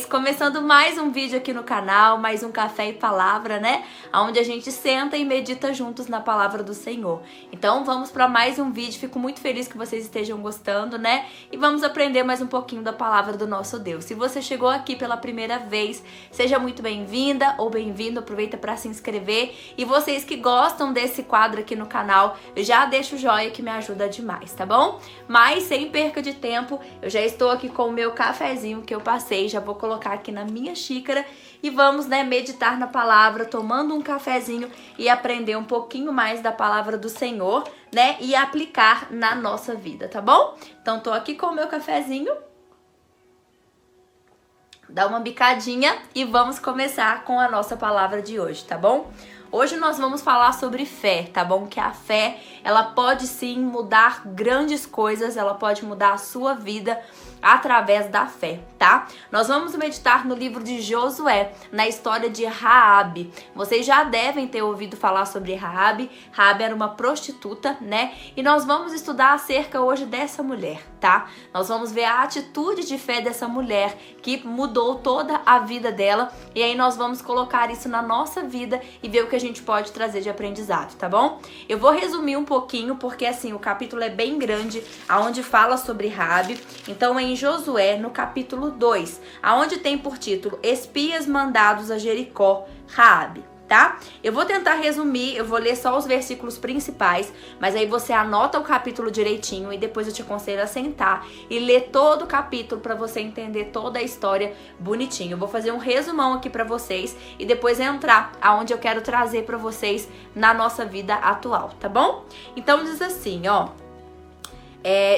vocês? Começando mais um vídeo aqui no canal, mais um Café e Palavra, né? Onde a gente senta e medita juntos na Palavra do Senhor. Então vamos para mais um vídeo, fico muito feliz que vocês estejam gostando, né? E vamos aprender mais um pouquinho da Palavra do nosso Deus. Se você chegou aqui pela primeira vez, seja muito bem-vinda ou bem-vindo, aproveita para se inscrever. E vocês que gostam desse quadro aqui no canal, já deixa o joinha que me ajuda demais, tá bom? Mas sem perca de tempo, eu já estou aqui com o meu cafezinho que eu passei, já vou colocar aqui na minha xícara e vamos, né, meditar na palavra, tomando um cafezinho e aprender um pouquinho mais da palavra do Senhor, né, e aplicar na nossa vida, tá bom? Então tô aqui com o meu cafezinho, dá uma bicadinha e vamos começar com a nossa palavra de hoje, tá bom? Hoje nós vamos falar sobre fé, tá bom? Que a fé, ela pode sim mudar grandes coisas, ela pode mudar a sua vida através da fé, tá? Nós vamos meditar no livro de Josué, na história de Raabe. Vocês já devem ter ouvido falar sobre Raabe. Raabe era uma prostituta, né? E nós vamos estudar acerca hoje dessa mulher, tá? Nós vamos ver a atitude de fé dessa mulher que mudou toda a vida dela. E aí nós vamos colocar isso na nossa vida e ver o que a gente pode trazer de aprendizado, tá bom? Eu vou resumir um pouquinho, porque assim, o capítulo é bem grande, aonde fala sobre Raabe. Então, em Josué, no capítulo 2, aonde tem por título Espias mandados a Jericó, Raabe, tá? Eu vou tentar resumir, eu vou ler só os versículos principais, mas aí você anota o capítulo direitinho e depois eu te aconselho a sentar e ler todo o capítulo para você entender toda a história bonitinho. Eu vou fazer um resumão aqui para vocês e depois entrar aonde eu quero trazer para vocês na nossa vida atual, tá bom? Então diz assim, ó.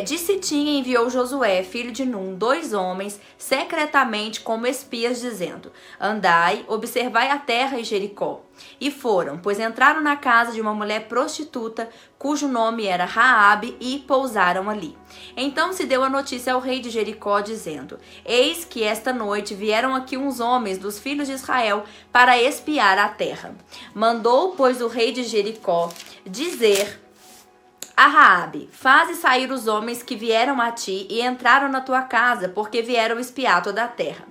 De Sitim enviou Josué, filho de Num, 2 homens, secretamente como espias, dizendo: Andai, observai a terra e Jericó. E foram, pois entraram na casa de uma mulher prostituta, cujo nome era Raabe, e pousaram ali. Então se deu a notícia ao rei de Jericó, dizendo: Eis que esta noite vieram aqui uns homens dos filhos de Israel para espiar a terra. Mandou, pois, o rei de Jericó dizer a Raabe: faze sair os homens que vieram a ti e entraram na tua casa, porque vieram espiar toda a terra.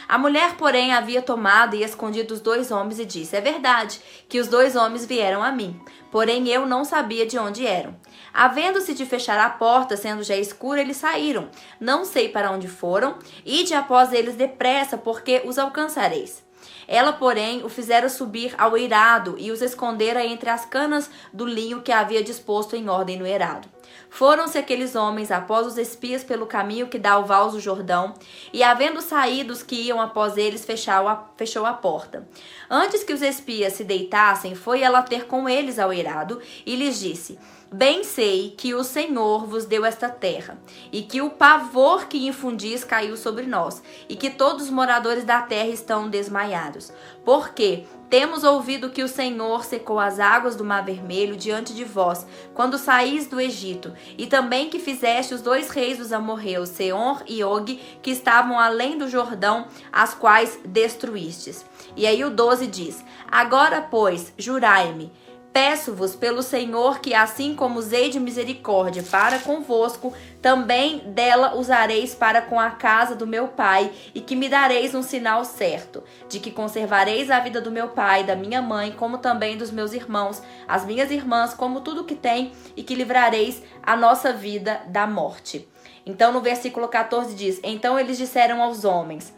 A mulher, porém, havia tomado e escondido os 2 homens e disse: é verdade que os 2 homens vieram a mim, porém eu não sabia de onde eram. Havendo-se de fechar a porta, sendo já escuro, eles saíram. Não sei para onde foram. Ide após eles depressa, porque os alcançareis. Ela, porém, o fizera subir ao eirado e os escondera entre as canas do linho que havia disposto em ordem no eirado. Foram-se aqueles homens após os espias pelo caminho que dá ao vals do Jordão, e havendo saído os que iam após eles, fechou a porta. Antes que os espias se deitassem, foi ela ter com eles ao eirado e lhes disse: bem sei que o Senhor vos deu esta terra, e que o pavor que infundis caiu sobre nós, e que todos os moradores da terra estão desmaiados. Porque temos ouvido que o Senhor secou as águas do Mar Vermelho diante de vós, quando saís do Egito, e também que fizeste os 2 reis dos amorreus, Seom e Og, que estavam além do Jordão, as quais destruístes. E aí o 12 diz: agora, pois, jurai-me, peço-vos pelo Senhor que, assim como usei de misericórdia para convosco, também dela usareis para com a casa do meu pai, e que me dareis um sinal certo, de que conservareis a vida do meu pai, da minha mãe, como também dos meus irmãos, as minhas irmãs, como tudo que tem, e que livrareis a nossa vida da morte. Então no versículo 14 diz: então eles disseram aos homens: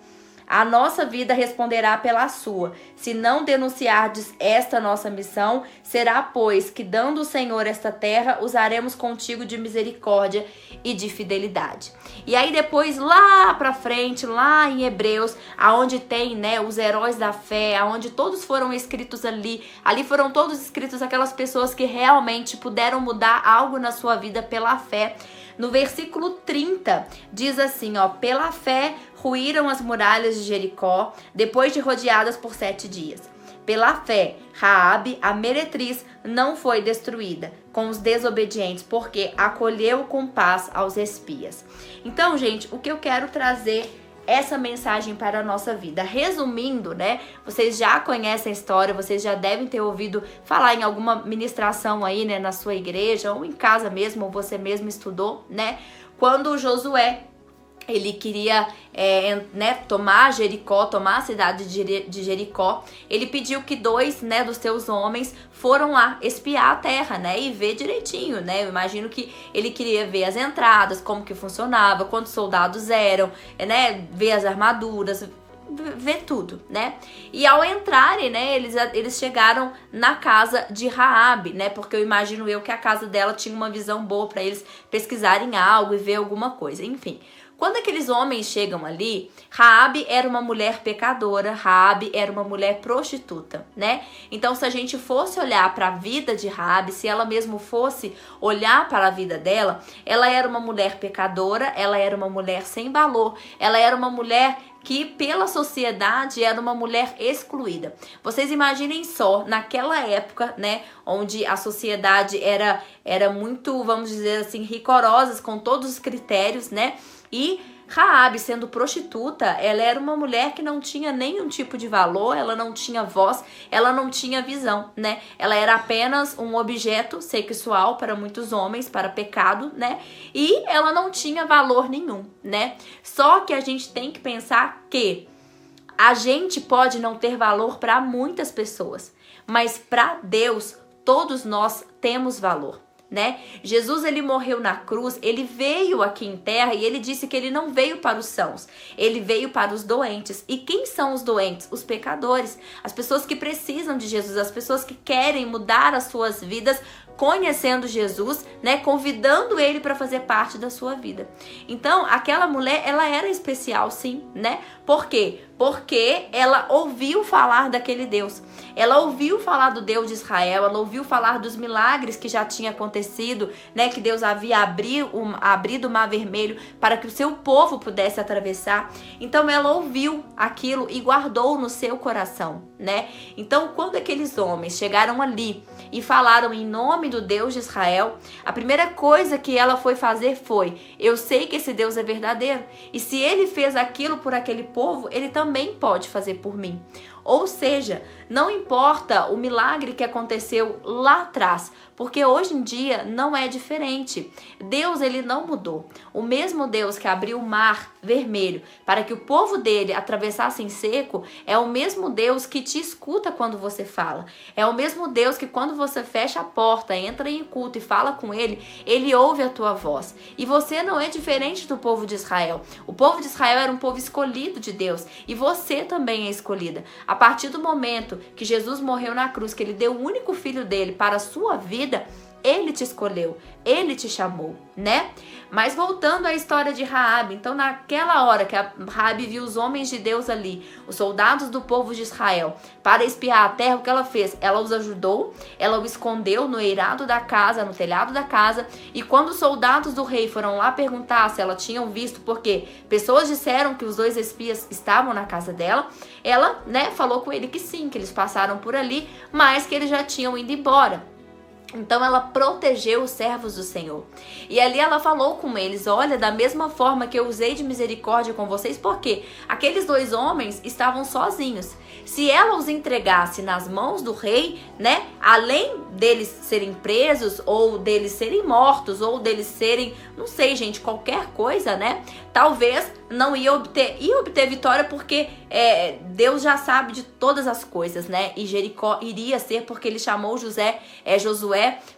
a nossa vida responderá pela sua. Se não denunciardes esta nossa missão, será, pois, que dando o Senhor esta terra, usaremos contigo de misericórdia e de fidelidade. E aí depois, lá pra frente, lá em Hebreus, aonde tem, né, os heróis da fé, aonde todos foram escritos ali foram todos escritos aquelas pessoas que realmente puderam mudar algo na sua vida pela fé. No versículo 30, diz assim, ó: pela fé ruíram as muralhas de Jericó, depois de rodeadas por 7 dias. Pela fé, Raabe, a meretriz, não foi destruída com os desobedientes, porque acolheu com paz aos espias. Então, gente, o que eu quero trazer essa mensagem para a nossa vida. Resumindo, né? Vocês já conhecem a história, vocês já devem ter ouvido falar em alguma ministração aí, né, na sua igreja, ou em casa mesmo, ou você mesmo estudou, né? Quando Josué ele queria tomar Jericó, tomar a cidade de Jericó. Ele pediu que 2, né, dos seus homens foram lá espiar a terra, né, e ver direitinho, né. Eu imagino que ele queria ver as entradas, como que funcionava, quantos soldados eram, né, ver as armaduras, ver tudo, né? E ao entrarem, né, eles chegaram na casa de Raabe, né? Porque eu imagino que a casa dela tinha uma visão boa para eles pesquisarem algo e ver alguma coisa, enfim. Quando aqueles homens chegam ali, Raabe era uma mulher pecadora, Raabe era uma mulher prostituta, né? Então, se a gente fosse olhar para a vida de Raabe, se ela mesmo fosse olhar para a vida dela, ela era uma mulher pecadora, ela era uma mulher sem valor, ela era uma mulher que pela sociedade era uma mulher excluída. Vocês imaginem só, naquela época, né, onde a sociedade era muito, vamos dizer assim, rigorosa com todos os critérios, né? E Raabe, sendo prostituta, ela era uma mulher que não tinha nenhum tipo de valor, ela não tinha voz, ela não tinha visão, né? Ela era apenas um objeto sexual para muitos homens, para pecado, né? E ela não tinha valor nenhum, né? Só que a gente tem que pensar que a gente pode não ter valor para muitas pessoas, mas para Deus, todos nós temos valor, né? Jesus, ele morreu na cruz, ele veio aqui em terra e ele disse que ele não veio para os sãos, ele veio para os doentes. E quem são os doentes? Os pecadores, as pessoas que precisam de Jesus, as pessoas que querem mudar as suas vidas conhecendo Jesus, né, convidando ele para fazer parte da sua vida. Então, aquela mulher, ela era especial, sim, né? Por quê? Porque ela ouviu falar daquele Deus. Ela ouviu falar do Deus de Israel, ela ouviu falar dos milagres que já tinha acontecido, né, que Deus havia abrido o Mar Vermelho para que o seu povo pudesse atravessar. Então ela ouviu aquilo e guardou no seu coração, né? Então, quando aqueles homens chegaram ali e falaram em nome do Deus de Israel, a primeira coisa que ela foi fazer foi: eu sei que esse Deus é verdadeiro, e se ele fez aquilo por aquele povo, ele também pode fazer por mim. Ou seja, não importa o milagre que aconteceu lá atrás, porque hoje em dia não é diferente. Deus, ele não mudou. O mesmo Deus que abriu o Mar Vermelho para que o povo dele atravessasse em seco é o mesmo Deus que te escuta quando você fala. É o mesmo Deus que quando você fecha a porta, entra em culto e fala com ele, ele ouve a tua voz. E você não é diferente do povo de Israel. O povo de Israel era um povo escolhido de Deus e você também é escolhida. A partir do momento que Jesus morreu na cruz, que ele deu o único filho dele para a sua vida, ele te escolheu, ele te chamou, né? Mas voltando à história de Raabe, então naquela hora que a Raabe viu os homens de Deus ali, os soldados do povo de Israel, para espiar a terra, o que ela fez? Ela os ajudou, ela o escondeu no eirado da casa, no telhado da casa, e quando os soldados do rei foram lá perguntar se ela tinham visto, porque pessoas disseram que os 2 espias estavam na casa dela, ela, né, falou com ele que sim, que eles passaram por ali, mas que eles já tinham ido embora. Então ela protegeu os servos do Senhor. E ali ela falou com eles: olha, da mesma forma que eu usei de misericórdia com vocês, porque aqueles 2 homens estavam sozinhos. Se ela os entregasse nas mãos do rei, né, além deles serem presos, ou deles serem mortos, ou deles serem, não sei, gente, qualquer coisa, né, talvez não ia obter vitória, porque Deus já sabe de todas as coisas, né? E Jericó iria ser, porque ele chamou Josué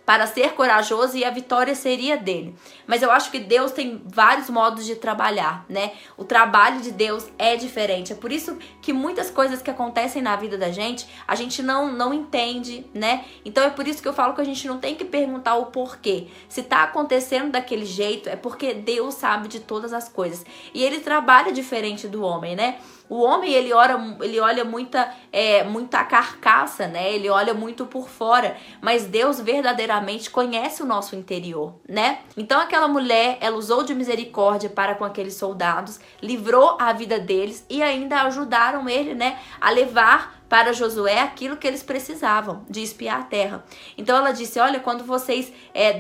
para ser corajoso, e a vitória seria dele. Mas eu acho que Deus tem vários modos de trabalhar, né? O trabalho de Deus é diferente. É por isso que muitas coisas que acontecem na vida da gente, a gente não entende, né? Então é por isso que eu falo que a gente não tem que perguntar o porquê. Se tá acontecendo daquele jeito, é porque Deus sabe de todas as coisas. E ele trabalha diferente do homem, né? O homem, ele olha muita carcaça, né? Ele olha muito por fora, mas Deus verdadeiramente conhece o nosso interior, né? Então aquela mulher, ela usou de misericórdia para com aqueles soldados, livrou a vida deles e ainda ajudaram ele, né, a levar para Josué aquilo que eles precisavam, de espiar a terra. Então ela disse: olha, quando vocês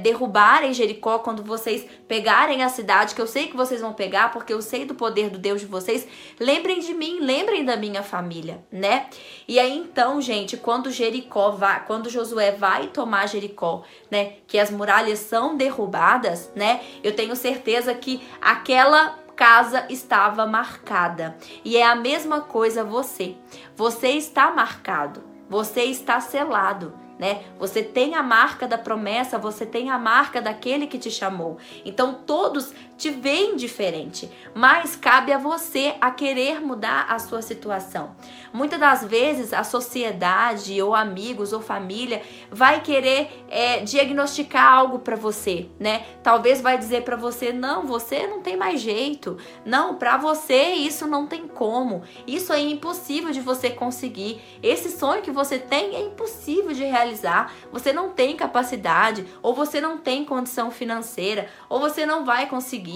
derrubarem Jericó, quando vocês pegarem a cidade, que eu sei que vocês vão pegar, porque eu sei do poder do Deus de vocês, lembrem de mim, lembrem da minha família, né? E aí então, gente, quando Josué vai tomar Jericó, né, que as muralhas são derrubadas, né, eu tenho certeza que aquela casa estava marcada. E é a mesma coisa você. Você está marcado, você está selado, né? Você tem a marca da promessa, você tem a marca daquele que te chamou. Então todos te veem diferente, mas cabe a você a querer mudar a sua situação. Muitas das vezes a sociedade ou amigos ou família vai querer diagnosticar algo para você, né? Talvez vai dizer para você: não, você não tem mais jeito, não, para você isso não tem como, isso é impossível de você conseguir, esse sonho que você tem é impossível de realizar, você não tem capacidade, ou você não tem condição financeira, ou você não vai conseguir.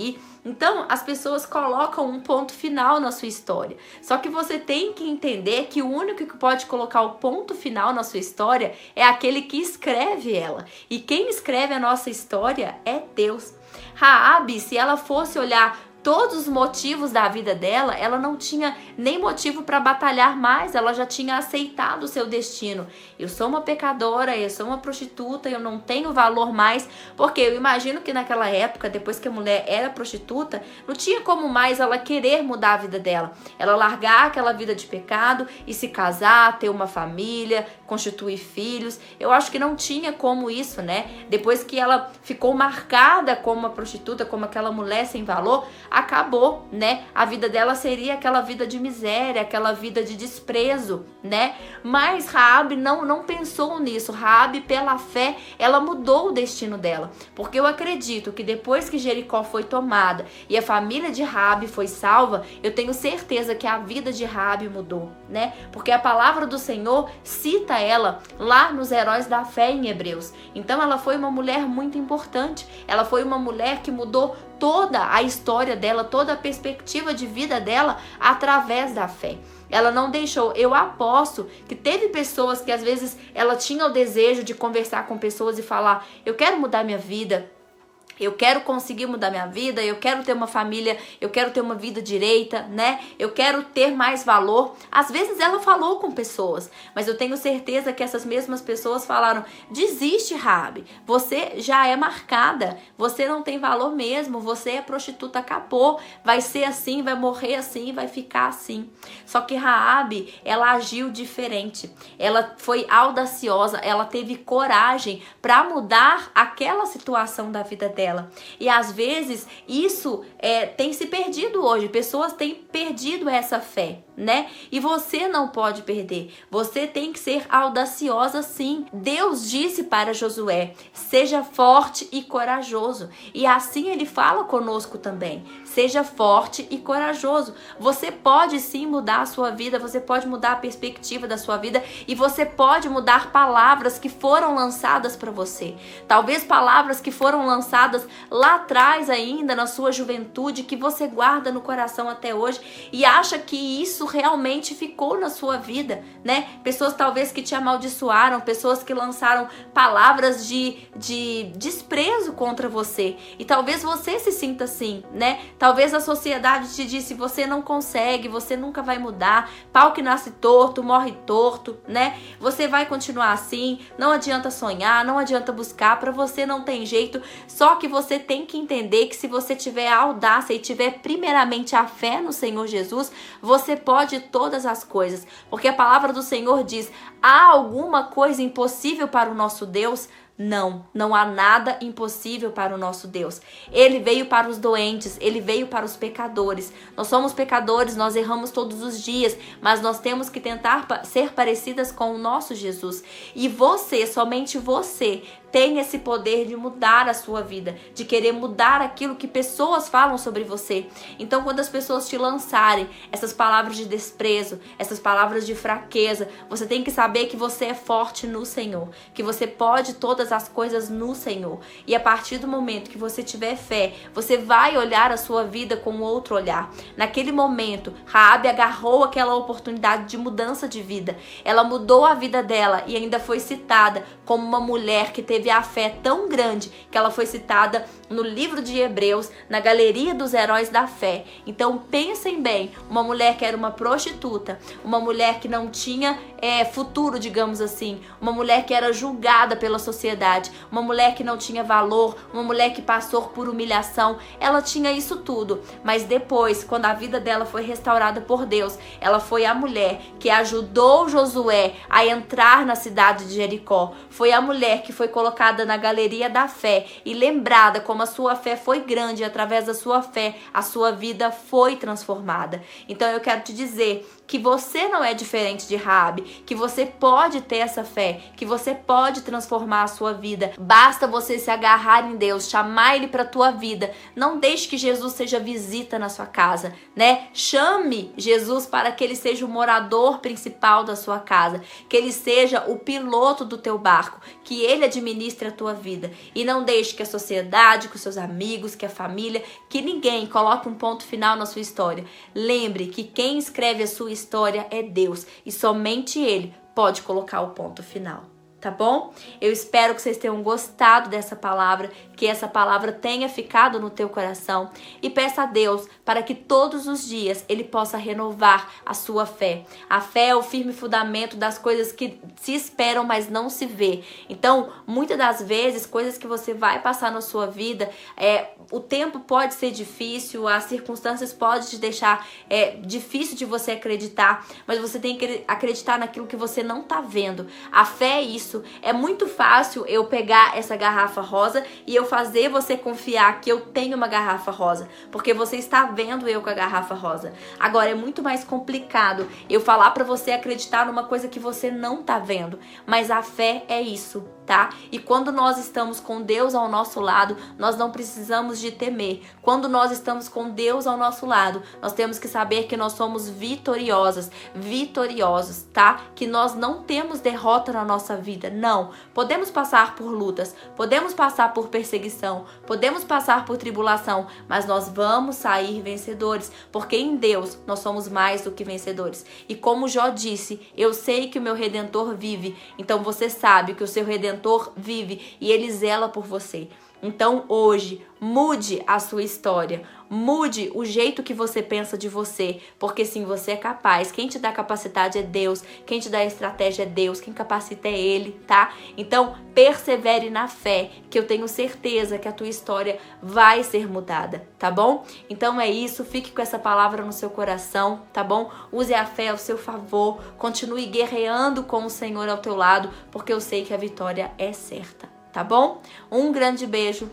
Então, as pessoas colocam um ponto final na sua história. Só que você tem que entender que o único que pode colocar o ponto final na sua história é aquele que escreve ela. E quem escreve a nossa história é Deus. Raabe, se ela fosse olhar todos os motivos da vida dela, ela não tinha nem motivo para batalhar mais, ela já tinha aceitado o seu destino. Eu sou uma pecadora, eu sou uma prostituta, eu não tenho valor mais, porque eu imagino que naquela época, depois que a mulher era prostituta, não tinha como mais ela querer mudar a vida dela. Ela largar aquela vida de pecado e se casar, ter uma família, constituir filhos. Eu acho que não tinha como isso, né? Depois que ela ficou marcada como uma prostituta, como aquela mulher sem valor, acabou, né? A vida dela seria aquela vida de miséria, aquela vida de desprezo, né? Mas Raabe não pensou nisso. Raabe, pela fé, ela mudou o destino dela. Porque eu acredito que depois que Jericó foi tomada e a família de Raabe foi salva, eu tenho certeza que a vida de Raabe mudou, né? Porque a palavra do Senhor cita ela lá nos Heróis da Fé em Hebreus. Então ela foi uma mulher muito importante. Ela foi uma mulher que mudou toda a história dela, toda a perspectiva de vida dela através da fé. Ela não deixou. Eu aposto que teve pessoas que às vezes ela tinha o desejo de conversar com pessoas e falar: eu quero mudar minha vida, eu quero conseguir mudar minha vida, eu quero ter uma família, eu quero ter uma vida direita, né? Eu quero ter mais valor. Às vezes ela falou com pessoas, mas eu tenho certeza que essas mesmas pessoas falaram: desiste, Raabe, você já é marcada, você não tem valor mesmo, você é prostituta, acabou, vai ser assim, vai morrer assim, vai ficar assim. Só que Raabe, ela agiu diferente, ela foi audaciosa, ela teve coragem para mudar aquela situação da vida dela. E às vezes isso tem se perdido hoje. Pessoas têm perdido essa fé, né? E você não pode perder. Você tem que ser audaciosa, sim. Deus disse para Josué: seja forte e corajoso. E assim ele fala conosco também: seja forte e corajoso. Você pode sim mudar a sua vida, você pode mudar a perspectiva da sua vida e você pode mudar palavras que foram lançadas para você. Talvez palavras que foram lançadas lá atrás ainda, na sua juventude, que você guarda no coração até hoje e acha que isso realmente ficou na sua vida, né? Pessoas talvez que te amaldiçoaram, pessoas que lançaram palavras de desprezo contra você. E talvez você se sinta assim, né? Talvez a sociedade te disse: você não consegue, você nunca vai mudar, pau que nasce torto, morre torto, né? Você vai continuar assim, não adianta sonhar, não adianta buscar, pra você não tem jeito. Só que você tem que entender que se você tiver a audácia e tiver primeiramente a fé no Senhor Jesus, você pode todas as coisas. Porque a palavra do Senhor diz: há alguma coisa impossível para o nosso Deus? Não há nada impossível para o nosso Deus. Ele veio para os doentes, ele veio para os pecadores. Nós somos pecadores, nós erramos todos os dias, mas nós temos que tentar ser parecidas com o nosso Jesus. E você, somente você, tem esse poder de mudar a sua vida, de querer mudar aquilo que pessoas falam sobre você. Então, quando as pessoas te lançarem essas palavras de desprezo, essas palavras de fraqueza, você tem que saber que você é forte no Senhor, que você pode todas as coisas no Senhor. E a partir do momento que você tiver fé, você vai olhar a sua vida com outro olhar. Naquele momento, Raabe agarrou aquela oportunidade de mudança de vida. Ela mudou a vida dela e ainda foi citada como uma mulher que teve a fé tão grande que ela foi citada no livro de Hebreus, na galeria dos heróis da fé. Então pensem bem, uma mulher que era uma prostituta, uma mulher que não tinha futuro, digamos assim, uma mulher que era julgada pela sociedade, sociedade, uma mulher que não tinha valor, uma mulher que passou por humilhação. Ela tinha isso tudo, mas depois, quando a vida dela foi restaurada por Deus, ela foi a mulher que ajudou Josué a entrar na cidade de Jericó. Foi a mulher que foi colocada na galeria da fé e lembrada como a sua fé foi grande, e através da sua fé a sua vida foi transformada. Então eu quero te dizer que você não é diferente de Raabe, que você pode ter essa fé, que você pode transformar a sua vida. Basta você se agarrar em Deus, chamar Ele para a tua vida. Não deixe que Jesus seja visita na sua casa, né? Chame Jesus para que Ele seja o morador principal da sua casa, que Ele seja o piloto do teu barco, que Ele administre a tua vida. E não deixe que a sociedade, que os seus amigos, que a família, que ninguém coloque um ponto final na sua história. Lembre que quem escreve a sua história é Deus e somente Ele pode colocar o ponto final. Tá bom? Eu espero que vocês tenham gostado dessa palavra, que essa palavra tenha ficado no teu coração e peça a Deus para que todos os dias Ele possa renovar a sua fé. A fé é o firme fundamento das coisas que se esperam, mas não se vê. Então, muitas das vezes, coisas que você vai passar na sua vida, o tempo pode ser difícil, as circunstâncias podem te deixar difícil de você acreditar, mas você tem que acreditar naquilo que você não tá vendo. A fé é isso. É muito fácil eu pegar essa garrafa rosa e eu fazer você confiar que eu tenho uma garrafa rosa, porque você está vendo eu com a garrafa rosa. Agora, é muito mais complicado eu falar pra você acreditar numa coisa que você não tá vendo. Mas a fé é isso, tá? E quando nós estamos com Deus ao nosso lado, nós não precisamos de temer. Quando nós estamos com Deus ao nosso lado, nós temos que saber que nós somos vitoriosos, tá? Que nós não temos derrota na nossa vida, não. Podemos passar por lutas, podemos passar por perseguição, podemos passar por tribulação, mas nós vamos sair vencedores, porque em Deus nós somos mais do que vencedores. E como Jó disse, eu sei que o meu Redentor vive, então você sabe que o seu Redentor vive e Ele zela por você. Então hoje, mude a sua história, mude o jeito que você pensa de você, porque sim, você é capaz. Quem te dá capacidade é Deus, quem te dá estratégia é Deus, quem capacita é Ele, tá? Então persevere na fé, que eu tenho certeza que a tua história vai ser mudada, tá bom? Então é isso, fique com essa palavra no seu coração, tá bom? Use a fé ao seu favor, continue guerreando com o Senhor ao teu lado, porque eu sei que a vitória é certa. Tá bom? Um grande beijo.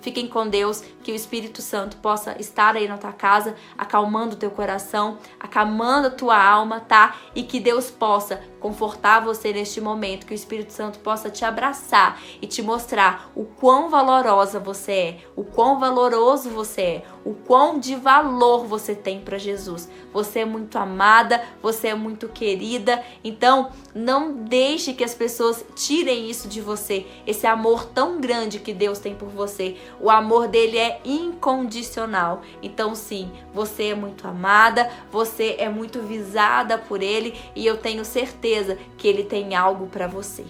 Fiquem com Deus, que o Espírito Santo possa estar aí na tua casa, acalmando o teu coração, acalmando a tua alma, tá? E que Deus possa confortar você neste momento, que o Espírito Santo possa te abraçar e te mostrar o quão valorosa você é, o quão valoroso você é, o quão de valor você tem para Jesus. Você é muito amada, você é muito querida, então não deixe que as pessoas tirem isso de você, esse amor tão grande que Deus tem por você. O amor dele é incondicional. Então sim, você é muito amada, você é muito visada por ele e eu tenho certeza que ele tem algo para você.